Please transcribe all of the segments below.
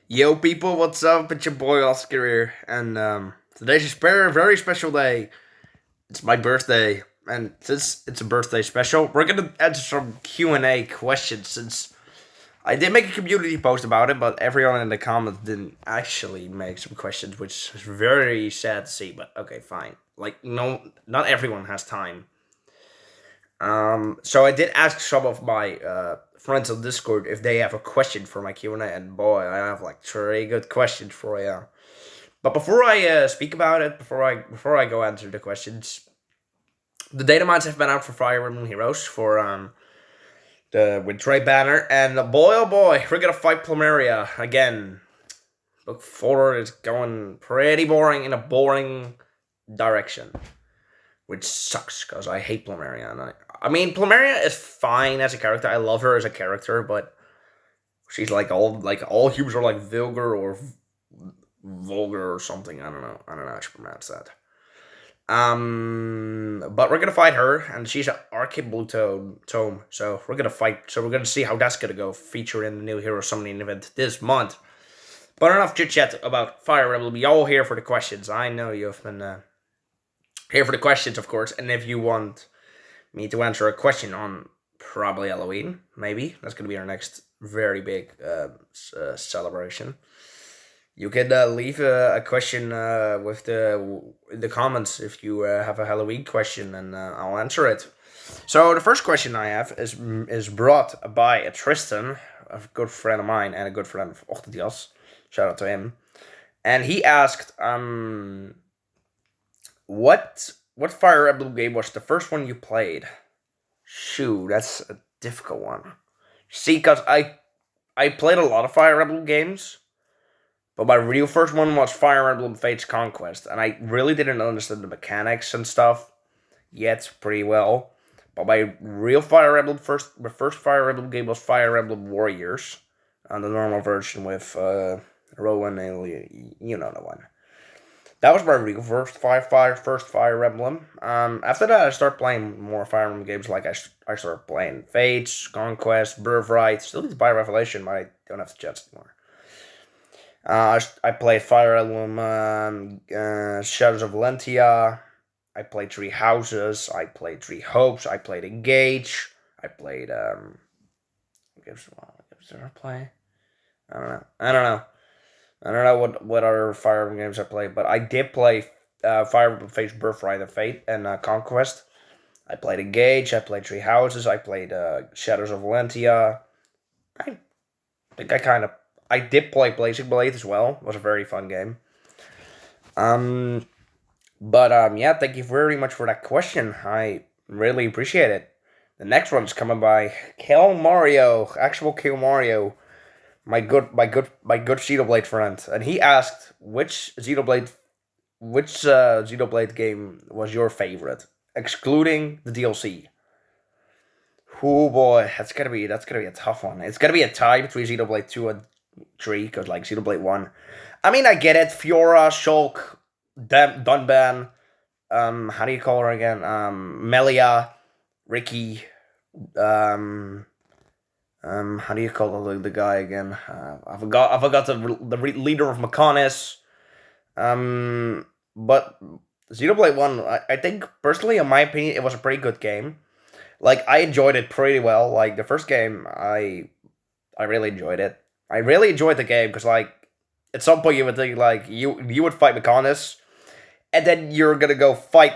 Yo, people, what's up? It's your boy Oscar here, and today's a very special day. It's my birthday, and since it's a birthday special, we're gonna answer some Q&A questions. Since I did make a community post about it, but everyone in the comments didn't actually make some questions, which is very sad to see. But okay, fine. Like, no, not everyone has time. So I did ask some of my friends on Discord if they have a question for my Q&A, and boy, I have like three good questions for you. But before I speak about it, before I go answer the questions, the data mines have been out for Fire Emblem Heroes for the with Trey Banner, and boy oh boy, we're gonna fight Plumeria again. Look forward, it's going pretty boring in a boring direction, which sucks because I hate Plumeria. And I mean, Plumeria is fine as a character. I love her as a character, but she's like all humans are like vulgar or vulgar or something. I don't know. I don't know how to pronounce that. But we're gonna fight her, and she's an Arcade Blue Tome. So we're gonna fight. So we're gonna see how that's gonna go. Feature in the new Hero Summoning event this month. But enough chit chat about Fire Emblem. Y'all here for the questions. I know you've been here for the questions, of course. And if you want me to answer a question on probably Halloween, maybe that's gonna be our next very big celebration. You can leave a question with the comments if you have a Halloween question, and I'll answer it. So the first question I have is brought by a Tristan, a good friend of mine and a good friend of Ochtendjas. Shout out to him. And he asked, what Fire Emblem game was the first one you played? Shoo, that's a difficult one. See, cause I played a lot of Fire Emblem games, but my real first one was Fire Emblem Fates Conquest, and I really didn't understand the mechanics and stuff yet pretty well. But my first Fire Emblem game was Fire Emblem Warriors, on the normal version with Rowan and you know the one. That was my real first Fire Emblem. After that, I started playing more Fire Emblem games. Like I started playing Fates, Conquest, Birthright. Still need to buy Revelation, but I don't have the chance anymore. I played Fire Emblem, Shadows of Valentia. I played Three Houses. I played Three Hopes. I played Engage. I played what games did I play? I don't know. I don't know what other Fire Emblem games I played, but I did play Fire Emblem Fates Birthright and Fate and Conquest. I played Engage. I played Three Houses. I played Shadows of Valentia. I think I did play Blazing Blade as well. It was a very fun game. Um, yeah, thank you very much for that question. I really appreciate it. The next one's coming by Kill Mario, actual Kill Mario, my good Xenoblade friend, and he asked which Xenoblade game was your favorite, excluding the DLC. Oh boy, that's gonna be a tough one. It's gonna be a tie between Xenoblade 2 and 3, because like Xenoblade 1. I mean, I get it. Fiora, Shulk, Dunban, how do you call her again? Melia, Ricky, um, how do you call the guy again? I forgot the leader of Mechonis. But Xenoblade 1, I think personally, in my opinion, it was a pretty good game. Like, I enjoyed it pretty well. Like the first game, I really enjoyed it. I really enjoyed the game because like at some point you would think like you would fight Mechonis, and then you're gonna go fight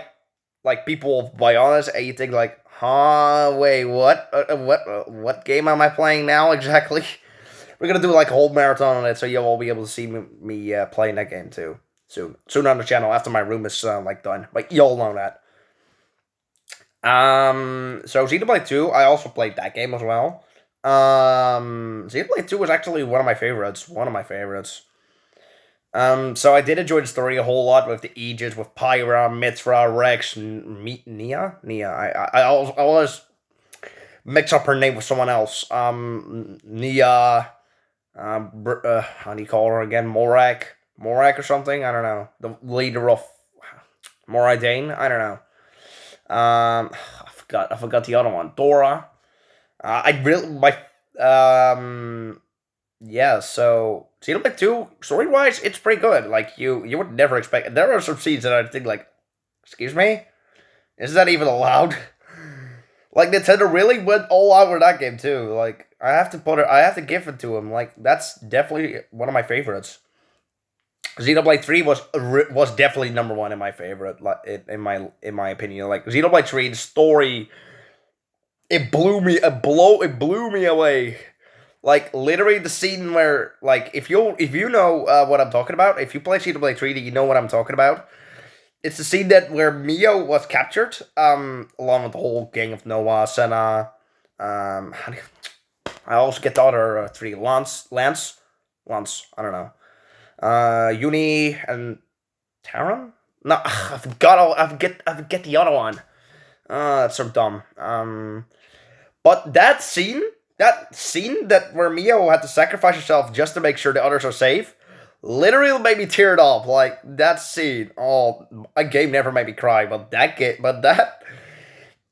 like people of Bionis, and you think like, huh, wait, what game am I playing now exactly? We're gonna do like a whole marathon on it, so you'll all be able to see me playing that game too soon on the channel after my room is like done. But you'll know that. So Xenoblade 2, I also played that game as well. Xenoblade 2 was actually one of my favorites. One of my favorites. So I did enjoy the story a whole lot with the Aegis, with Pyra, Mithra, Rex, Nia. I always mix up her name with someone else. Nia. How do you call her again? Morak or something. I don't know. The leader of Morai Dane. I don't know. I forgot the other one. Dora. I really my yeah, so Xenoblade 2, story wise, it's pretty good. Like you would never expect. There are some scenes that I think like, excuse me, is that even allowed? Like Nintendo really went all out with that game too. Like I have to put it, I have to give it to him. Like that's definitely one of my favorites. Xenoblade 3 was definitely number one in my favorite. Like in my opinion, like Xenoblade 3, the story, it blew me away. Like literally the scene where like if you know what I'm talking about, if you play Xenoblade 3, you know what I'm talking about. It's the scene that where Mio was captured, along with the whole gang of Noah, Senna, how do I also get the other three, Lance. I don't know, Uni and Taron. No, I forget the other one. That's so dumb. But that scene that where Mio had to sacrifice herself just to make sure the others are safe, literally made me tear it up. Like that scene. Oh, a game never made me cry, but that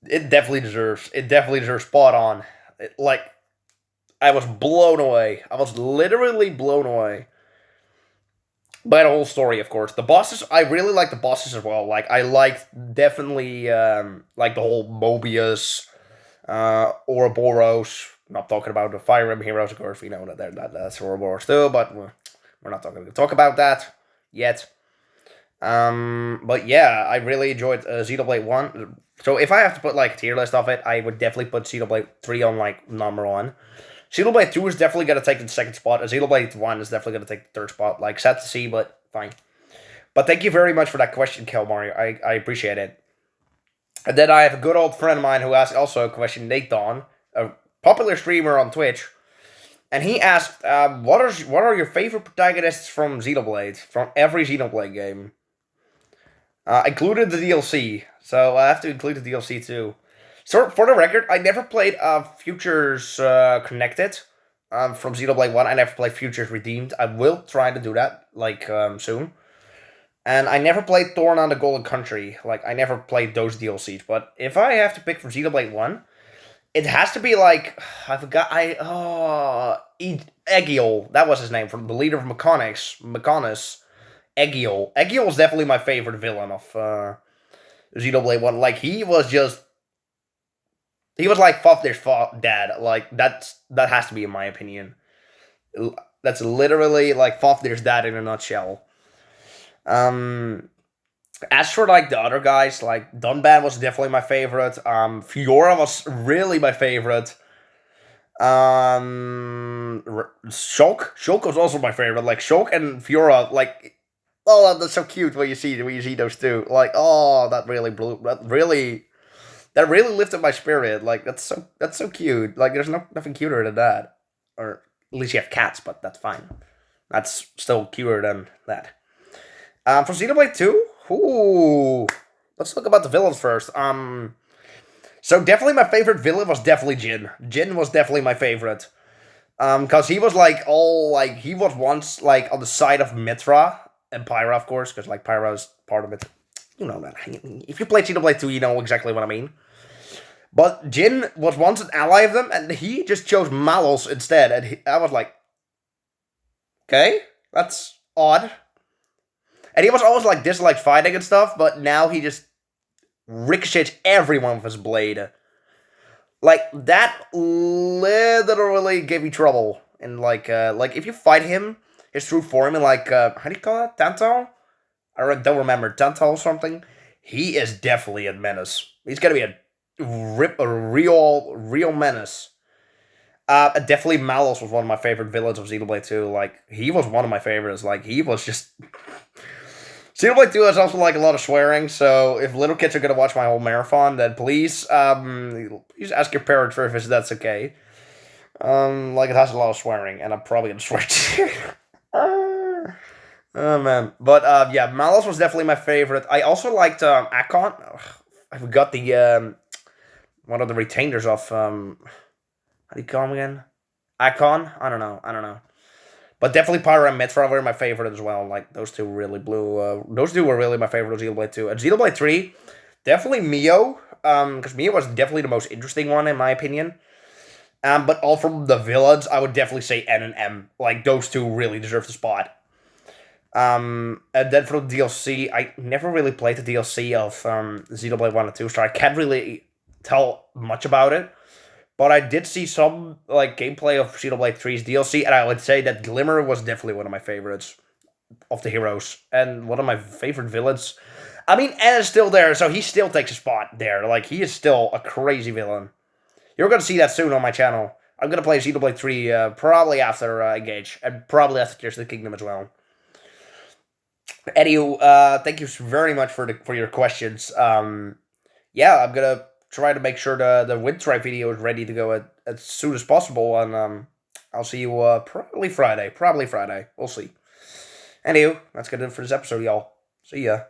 it definitely deserves. It definitely deserves spot on. Like I was blown away. I was literally blown away by the whole story. Of course, the bosses. I really like the bosses as well. Like I like definitely like the whole Mobius, Ouroboros. Not talking about the Fire Emblem heroes, of course. We know that's Ouroboros too, but we're not going to talk about that yet. But yeah, I really enjoyed Xenoblade 1. So if I have to put like a tier list of it, I would definitely put Xenoblade 3 on like number 1. Xenoblade 2 is definitely going to take the second spot. Xenoblade 1 is definitely going to take the third spot. Like, sad to see, but fine. But thank you very much for that question, Kel Mario. I appreciate it. And then I have a good old friend of mine who asked also a question, Nate Dawn, a popular streamer on Twitch. And he asked, what are your favorite protagonists from Xenoblade, from every Xenoblade game? Included the DLC, so I have to include the DLC too. So for the record, I never played Futures Connected from Xenoblade 1. I never played Futures Redeemed. I will try to do that like soon. And I never played Thorn on the Golden Country. Like I never played those DLCs. But if I have to pick from Xenoblade 1, it has to be like I forgot Egiel. That was his name, from the leader of Mechonis. Egiel. Egiel is definitely my favorite villain of Xenoblade 1. Like he was like Fafnir's dad. Like that has to be in my opinion. That's literally like Fafnir's dad in a nutshell. As for like the other guys, like Dunban was definitely my favorite. Fiora was really my favorite. Shulk was also my favorite. Like Shulk and Fiora, like, oh, that's so cute when you see those two. Like, oh, that really lifted my spirit. Like, that's so cute. Like, there's nothing cuter than that. Or at least you have cats, but that's fine. That's still cuter than that. For Xenoblade 2, ooh, let's talk about the villains first. So definitely my favorite villain was definitely Jin. Jin was definitely my favorite. Cause he was like he was once like on the side of Mitra and Pyra, of course, because like Pyra's part of it. You know that. If you play Xenoblade 2, you know exactly what I mean. But Jin was once an ally of them, and he just chose Malos instead, and I was like, okay, that's odd. And he was always like disliked fighting and stuff, but now he just ricochets everyone with his blade. Like that literally gave me trouble. And like if you fight him, his true form in like how do you call it? Tantal? Don't remember. Tantal or something. He is definitely a menace. He's gonna be a real menace. Definitely Malos was one of my favorite villains of Xenoblade 2. Like he was one of my favorites. Like he was just Xenoblade 2 has also like a lot of swearing, so if little kids are gonna watch my whole marathon, then please ask your parents first if that's okay. Like it has a lot of swearing, and I'm probably gonna swear too. Oh man. But yeah, Malos was definitely my favorite. I also liked Akon. I forgot the one of the retainers of how do you call him again? Akon? I don't know. But definitely Pyra and Mitra were my favorite as well. Like those two really blew. Those two were really my favorite of Xenoblade 2. And Xenoblade 3, definitely Mio. Because Mio was definitely the most interesting one in my opinion. But all from the villains, I would definitely say N and M. Like, those two really deserve the spot. And then for the DLC, I never really played the DLC of Xenoblade 1 and 2, so I can't really tell much about it. But I did see some like gameplay of Xenoblade 3's DLC, and I would say that Glimmer was definitely one of my favorites of the heroes, and one of my favorite villains. I mean, N is still there, so he still takes a spot there. Like, he is still a crazy villain. You're gonna see that soon on my channel. I'm gonna play Xenoblade 3 probably after Engage, and probably after Tears of the Kingdom as well. Anywho, thank you very much for your questions. Yeah, I'm gonna try to make sure the wind strike video is ready to go as soon as possible, and I'll see you probably Friday. Probably Friday. We'll see. Anywho, that's gonna do it for this episode, y'all. See ya.